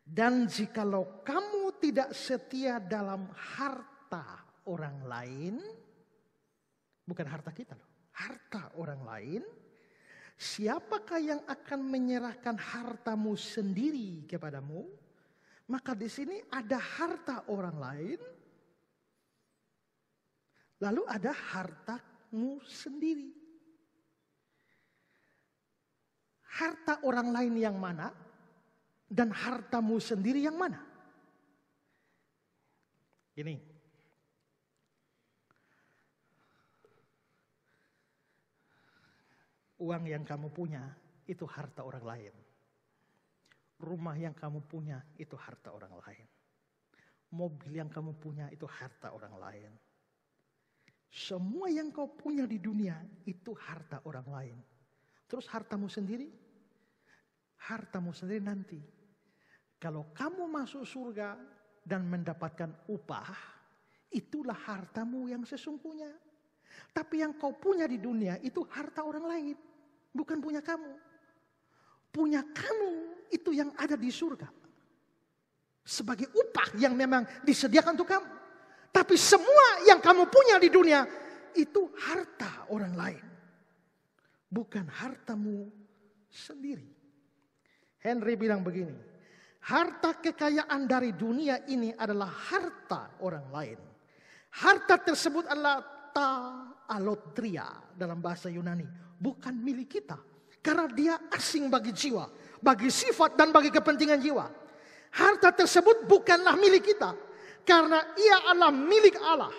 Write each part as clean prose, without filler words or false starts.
Dan jikalau kamu tidak setia dalam harta orang lain, bukan harta kita loh, harta orang lain, siapakah yang akan menyerahkan hartamu sendiri kepadamu? Maka di sini ada harta orang lain, lalu ada hartamu sendiri. Harta orang lain yang mana? Dan hartamu sendiri yang mana? Ini. Uang yang kamu punya itu harta orang lain. Rumah yang kamu punya itu harta orang lain. Mobil yang kamu punya itu harta orang lain. Semua yang kau punya di dunia itu harta orang lain. Terus hartamu sendiri? Hartamu sendiri nanti. Kalau kamu masuk surga dan mendapatkan upah, itulah hartamu yang sesungguhnya. Tapi yang kau punya di dunia itu harta orang lain, bukan punya kamu. Punya kamu itu yang ada di surga. Sebagai upah yang memang disediakan untuk kamu. Tapi semua yang kamu punya di dunia itu harta orang lain. Bukan hartamu sendiri. Henry bilang begini. Harta kekayaan dari dunia ini adalah harta orang lain. Harta tersebut adalah ta'alotria dalam bahasa Yunani. Bukan milik kita. Karena dia asing bagi jiwa. Bagi sifat dan bagi kepentingan jiwa. Harta tersebut bukanlah milik kita. Karena ia adalah milik Allah.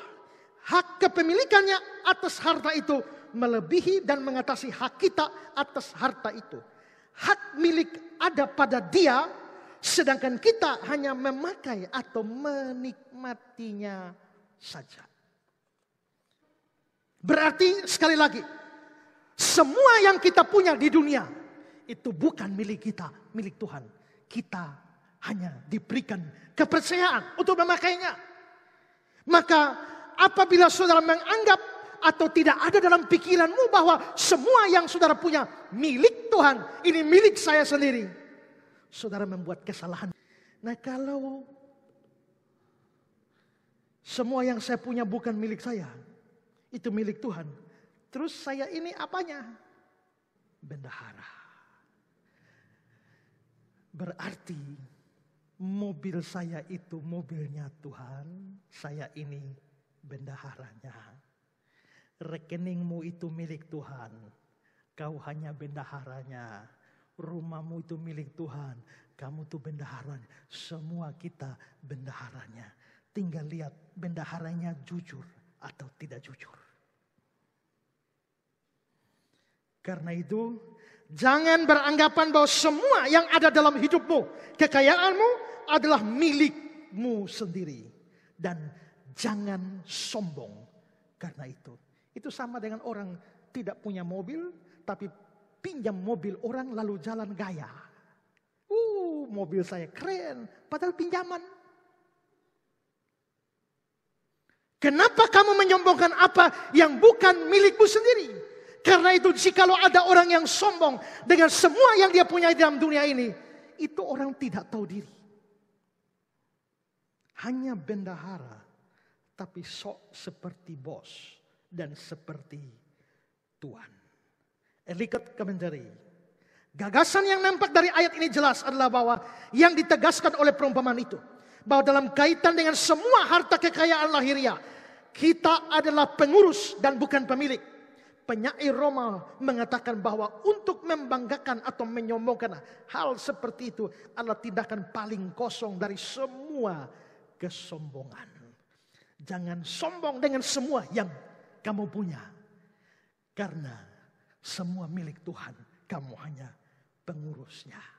Hak kepemilikannya atas harta itu melebihi dan mengatasi hak kita atas harta itu. Hak milik ada pada dia. Sedangkan kita hanya memakai atau menikmatinya saja. Berarti sekali lagi, semua yang kita punya di dunia itu bukan milik kita, milik Tuhan. Kita hanya diberikan kepercayaan untuk memakainya. Maka apabila saudara menganggap atau tidak ada dalam pikiranmu bahwa semua yang saudara punya milik Tuhan, ini milik saya sendiri. Saudara membuat kesalahan. Nah, kalau semua yang saya punya bukan milik saya, itu milik Tuhan. Terus saya ini apanya? Bendahara. Berarti mobil saya itu mobilnya Tuhan, saya ini bendaharanya. Rekeningmu itu milik Tuhan, kau hanya bendaharanya. Rumahmu itu milik Tuhan, kamu tuh bendaharanya. Semua kita bendaharanya. Tinggal lihat bendaharanya jujur atau tidak jujur. Karena itu, jangan beranggapan bahwa semua yang ada dalam hidupmu, kekayaanmu adalah milikmu sendiri. Dan jangan sombong karena itu. Itu sama dengan orang tidak punya mobil, tapi pinjam mobil orang lalu jalan gaya. Mobil saya keren, padahal pinjaman. Kenapa kamu menyombongkan apa yang bukan milikmu sendiri? Karena itu jikalau ada orang yang sombong dengan semua yang dia punya dalam dunia ini, itu orang tidak tahu diri. Hanya bendahara, tapi sok seperti bos dan seperti tuan. Ellicott Commentary. Gagasan yang nampak dari ayat ini jelas adalah bahwa yang ditegaskan oleh perumpamaan itu. Bahwa dalam kaitan dengan semua harta kekayaan lahiriah, kita adalah pengurus dan bukan pemilik. Penyair Roma mengatakan bahwa untuk membanggakan atau menyombongkan hal seperti itu adalah tindakan paling kosong dari semua kesombongan. Jangan sombong dengan semua yang kamu punya. Karena semua milik Tuhan, kamu hanya pengurusnya.